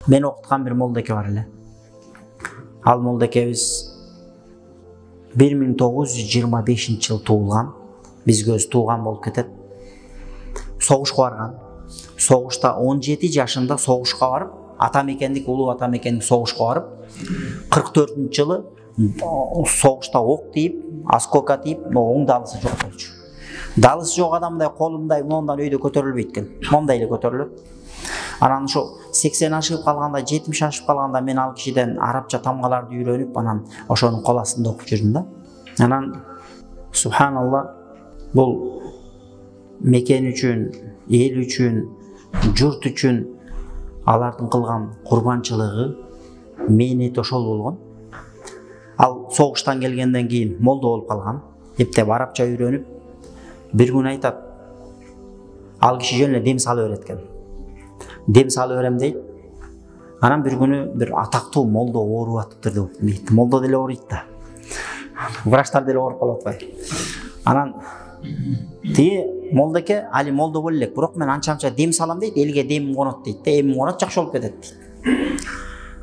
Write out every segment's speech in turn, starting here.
Мен окуткан бир молдеке бар эле. Ал молдекебиз 1925-жылы туулган. Бизге өзү тууган болуп кетет. Согушка барган. Согушта 17 жашында согушка барып, атамекендик, улуу атамекендик согушка барып, 44-жылы согушта ок тийип, осколка тийип, оң далысы жок болчу. Далысы жок адамдай колундай мондан өйдө көтөрүлбөйт экен. Мондай эле көтөрүлөт. Анан ошо 80 ашып калганда, 70 ашып калганда мен ал кишиден арабча тамгаларды үйрөнүп, анан ошонун кол астында окуп жүрдүм да. Анан субханалла, бул мекен үчүн, эл үчүн, журт үчүн алардын кылган курбанчылыгы, мээнети ошол болгон. Ал согуштан келгенден кийин молдо болуп калган. Эптеп арабча үйрөнүп, бир күн айтат, ал киши жөн эле дем салып берет экен. Дем салып берем дейт. Анан бир күнү бир атактуу молдо ооруп атыптыр дейт. Молдо деле ооруйт да. Врачтар деле ооруп калып атпайбы. Анан тиги молдеке али молдо боло элек, бирок мен анча дем салам дейт, элге демим конот дейт. Эмим конот, жакшы болуп кетет дейт.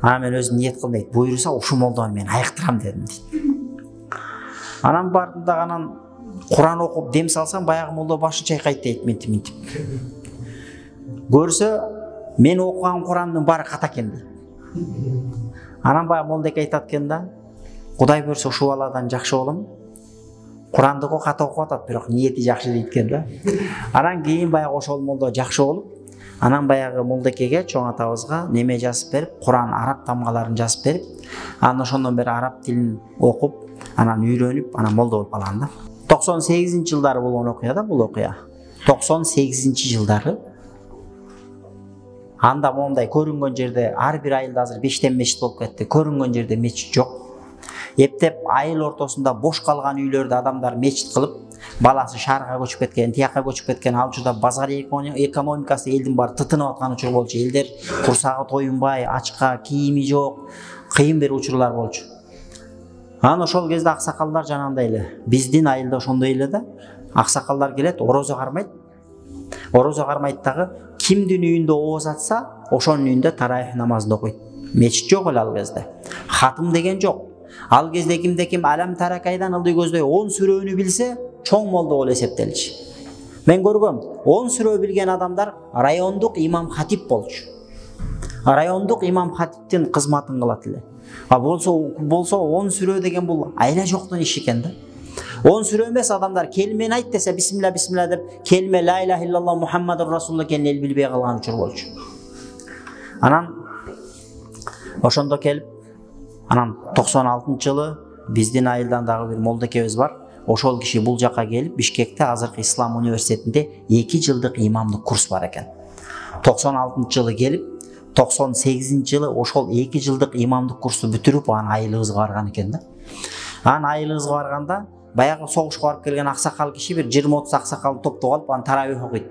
Анан мен өзүм ниет кылдым дейт. Буйруса ушул молдону мен айыктырам дедим дейт. Анан бардым да анан Куран окуп дем салсам, баягы молдо башын чайкайт дейт, минтип. Көрсө мен окуган Курандын баары ката экен дейт. Анан баягы молдеке айтат экен да, Кудай көрсө ушул баладан жакшы болом. Курандыгы ката окуп атат, бирок ниети жакшы дейт экен да. Анан кийин баягы ошол молдо жакшы болуп, анан баягы молдекеге, чоң атабызга неме жазып берип, Куран араб тамгаларын жазып берип, анан ошондон бери араб тилин окуп, анан үйрөнүп, анан молдо болуп калган да. 98-жылдары болгон окуя да бул окуя. 98-жылдары. Анда мондай көрүнгөн жерде ар бир айылда азыр 5тен мечит болуп кетти. Көрүнгөн жерде мечит жок. Эптеп айыл ортосунда бош калган үйлөрдө адамдар мечит кылып, баласы шаарга көчүп кеткен, тияка көчүп кеткен, ал учурда базар экономикасы элдин баары тытынып аткан учур болчу. Элдер курсагы тоюнбай, ачка, кийими жок, кыйын бир учурлар болчу. Анан ошол кезде аксакалдар жанагындай эле. Биздин айылда ошондой эле да. Аксакалдар келет, орозо кармайт. Орозо кармайт дагы, кимдин үйүндө ооз атса, ошонун үйүндө тарайх намазын окуйт. Мечит жок эле ал кезде. Хатым деген жок. Ал кезде ким алам таракайдан ылдый көздөй 10 сүрөнү билсе, чоң молдо болуп эсептелчү. Мен көргөм, 10 сүрө билген адамдар райондук имам хатип болчу. Райондук имам хатиптин кызматын кылат эле. А болсо 10 сүрө деген бул айла жоктун иши экен да. 10 сүрө эмес, адамдар келмени айт десе бисмилла бисмилла деп, келме ла иляха иллаллах Мухаммадур расулуллах экенин эл билбей калган учур болчу. Анан ошондо келип, анан 96-жылы биздин айылдан дагы бир молдекебиз бар. Ошол киши бул жака келип, Бишкекте азыркы Ислам университетинде 2 жылдык имамдык курс бар экен. 96-жылы келип, 98-жылы ошол 2 жылдык имамдык курсту бүтүрүп, анан айылыбызга барган экен да. Анан айылыбызга барганда, баягы согушка барып келген аксакал киши бир 20-30 аксакалды топтоп алып, анан таравих окуйт.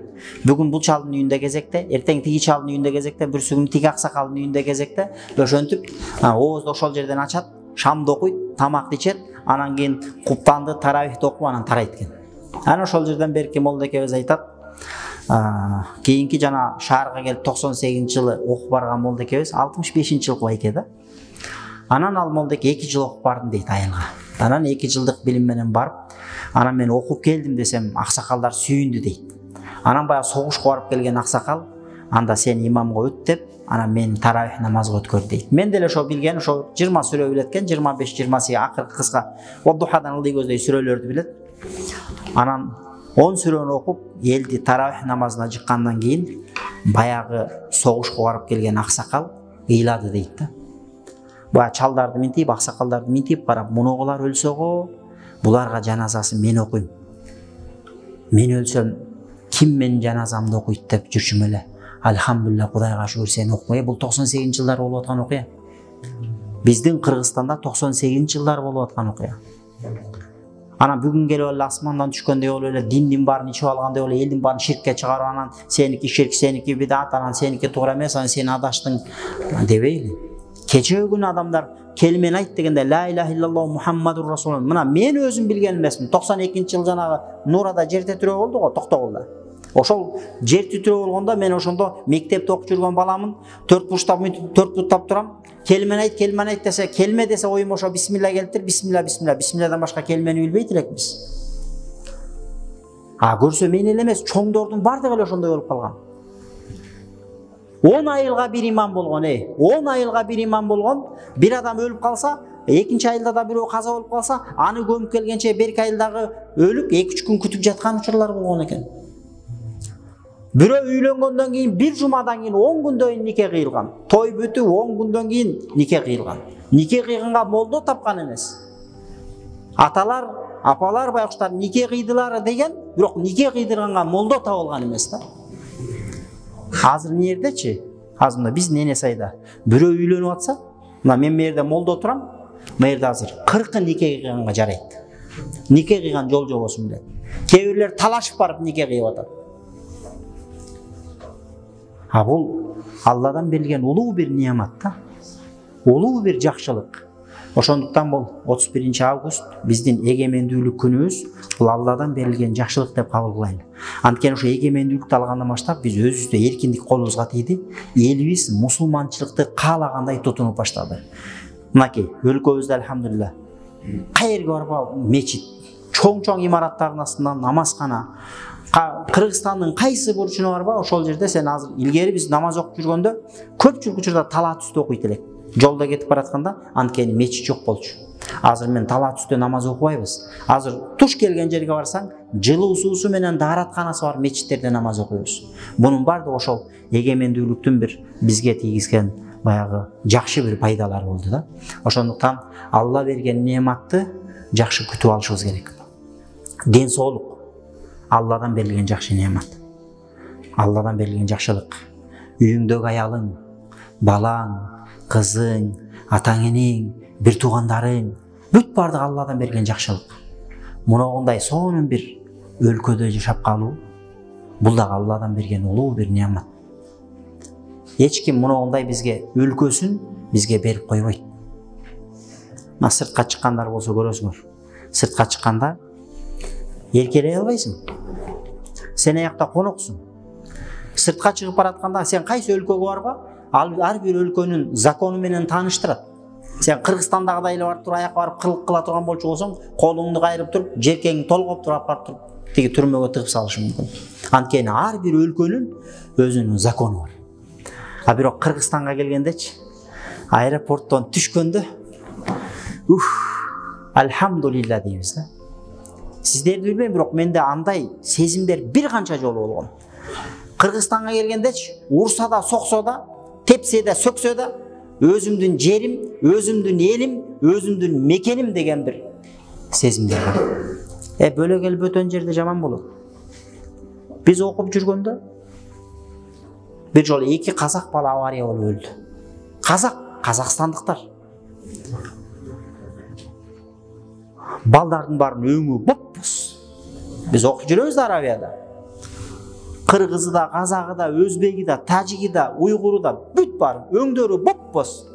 Бүгүн бул чалдын үйүндө кезекте, эртең тиги чалдын үйүндө кезекте, бүрсү күнү тиги аксакалдын үйүндө кезекте, ошентип оозду ошол жерден ачат, шамды окуйт, тамакты ичет, анан кийин куптанды таравихти окуп анан тарайт экен. Анан ошол жерден берки молдекебиз айтат, кийинки жана шаарга келип 98-жылы окуп барган молдекебиз 65-жылкы байке да. Анан ал молдеке 2 жыл окуп бардым дейт айылга. Анан 2 жылдык билим менен барып, анан мен окуп келдим десем, аксакалдар сүйүндү дейт. Анан баягы согушка барып келген аксакал, анда сен имамга өт деп, анан мен таравих намазга өткөр дейт. Мен деле ошо билген, ошо 20 сүрө билет экен, 25-28 акыркы кыска Ваддухадан ылдый көздөй сүрөлөрдү билет. Анан 10 сүрөнү окуп, элди таравих намазына жыккандан кийин баягы согушка барып келген аксакал ыйлады дейт да. Баа чалдарды минтип, аксакалдарды минтип карап, мунугулар өлсөгө, буларга жаназасын мен окуйм. Мен өлсөм, ким менин жаназамды окуйт деп жүрчүм эле. Алхамдулилlah, Кудайга шүгүр, сени окуй. Бул 98-жылдар болуп аткан окуя. Биздин Кыргызстанда 98-жылдар болуп аткан окуя. Анан бүгүн келип эле асмандан түшкөндөй болуп эле диндин баарын ичип алгандай болуп, элдин баарын ширкке чыгарып, анан сеники ширк, сеники бидат, анан сеники туура эмес, анан сен адаштың дебейли. Кечеги күнү адамдар келмени айт дегенде ла иляха иллаллах Мухаммадур расулуллах. Мына мен өзүм билген эмесмин. 92-жылы жанагы Нурада жер тетирөө болду го, токтогулда. Ошол жер титирөө болгондо мен ошондо мектепте окуп жүргөн баламын, 4 буттап турам. Келмен айт десе, келме десе оюм ошо бисмилла келиптир. Бисмилладан башка келмени билбейт элекпиз. Көрсө мен эле эмес, чоңдордун бардыгы эле ошондой болуп калган. 10 айылга бир имам болгон, 10 айылга бир имам болгон. Bir адам өлүп калса, экинчи айылда да бирөө каза болуп калса, аны көмүп келгенче берки айылдагы өлүк 2-3 күн күтүп жаткан учурлар болгон экен. Бирөө үйлөнгөндөн кийин 1 жумадан кийин 10 күндөн кийин нике кыйылган. Той бүтүп 10 күндөн кийин нике кыйылган. Нике кыйганга молдо тапкан эмес. Аталар, апалар, байкуштар нике кыйдылар деген, бирок нике кыйдырганга молдо табылган эмес да. Азыр эмнедечи? Азыр мына биз Нене Сайда бирөө үйлөнүп атса, мына мен мерде молдо турам, мерде азыр 40 нике кыйганга жарайт. Нике кыйган жол жобосун билет. Кээ бирлер талашып барып нике кыйып атат. Бул Алладан берилген улуу бир неамат да. Улуу бир жакшылык. Ошондуктан бул 31 август биздин эгемендүүлүк күнүбүз, бул Алладан берилген жакшылык деп кабыл кылайлы. Анткени ошо эгемендүүлүктү алгандан баштап биз өзүбүздө эркиндик колубузга тийди. Элибиз мусулманчылыкты каалагандай тутунуп баштады. Мынакей өлкөбүздө алхамдулилла каерге барба мечит, чоң имараттардын астынан намазкана. Кыргызстандын кайсы бурчуна барба, ошол жерде сен азыр илгери биз намаз окуп жүргөндө көпчүлүк учурда талаа түстө окуйт элек. Жолдо кетип баратканда анткени мечит жок болчу. Азыр мен талаа түстө намаз окубайбыз. Азыр туш келген жерге барсаң, жылуу суусу менен дааратканасы бар мечиттерде намаз окуйбуз. Бунун баардыгы ошол эгемендүүлүктүн бир бизге тийгизген баягы жакшы бир пайдалары болду да. Ошондуктан Алла берген неаматты жакшы күтүп алышыбыз керек. Ден соолук Алладан берилген жакшы неамат. Алладан берилген жакшылык. Үйүңдөгү аялың, балаң, кызың, атаң энең, бир туугандарың, бүт бардыгы Алладан берилген жакшылык. Мундай сонун бир өлкөдө жашап калуу, бул да Алладан берген улуу бир неамат. Эч ким мундай бизге өлкөсүн бизге берип койбойт. Мына сыртка чыккандар болсо көрөсүңөр. Сыртка чыкканда эркелей албайсың. Сен аякта коноксуң. Сыртка чыгып баратканда сен кайсы өлкөгө барба, ар бир өлкөнүн закону менен тааныштырат. Сен Кыргызстандагыдай эле барып туруп аякка барып кылык кыла турган болчу болсоң, колуңду кайрып туруп, жеркеңди толгоп туруп барып туруп, тиги түрмөгө тыгып салышы мүмкүн. Анткени ар бир өлкөнүн өзүнүн закону бар. Бирок Кыргызстанга келгендечи, аэропорттон түшкөндө, алхамдулилла дейбиз да. Сиздерди билбейм, бирок менде андай сезимдер бир канча жолу болгон. Кыргызстанга келгендечи, урса да, соксо да, тепсе да, сөксө да, өзүмдүн жерим, өзүмдүн элим, өзүмдүн мекеним деген бир сезимдер бар. Бөлө келип бөтөн жерде жаман болот. Биз окуп жүргөндө бир жолу 2 казак бала авария болуп өлдү. Казакстандыктар. Балдардын баарын өңү боп-боз. Биз окуп жүрөбүз да Арабияда. Кыргызы да, казагы да, өзбеги да, тажиги да, уйгуру да бүт бар, өңдөрү боп-боз.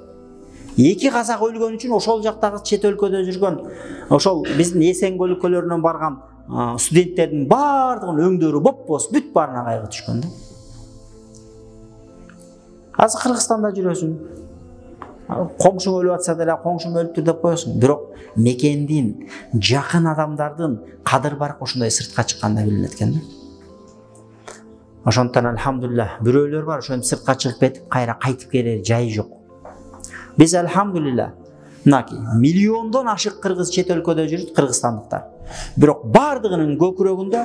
2 казак өлгөн үчүн ошол жактагы чет өлкөдө жүргөн, ошол биздин Эсенг өлкөлөрүнөн барган студенттердин баардыгынын өңдөрү боп-боз, бүт баарына кайгы түшкөн да. Азыр Кыргызстанда жүрөсүң. Коңшуң өлүп атса деле коңшуң өлүптүр деп коесуң. Бирок мекендин, жакын адамдардын кадыр баркы ошондой сыртка чыкканда билинет экен да. Ошондуктан алхамдулилла, бирөөлөр бар, ошентип сыртка чыгып кетип, кайра кайтып келер жайы жок. Биз алхамдулилла, мынакей миллиондон ашык кыргыз чет өлкөдө жүрүп, кыргызстандыктар. Бирок бардыгынын көкүрөгүндө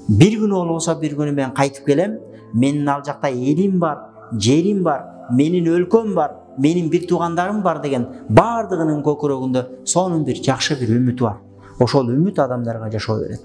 бир күнү болбосо бир күнү мен кайтып келем, менин ал жакта элим бар, жерим бар, менин өлкөм бар, менин бир туугандарым бар деген бардыгынын көкүрөгүндө сонун бир жакшы бир үмүт бар. Ошол үмүт адамдарга жашоо берет.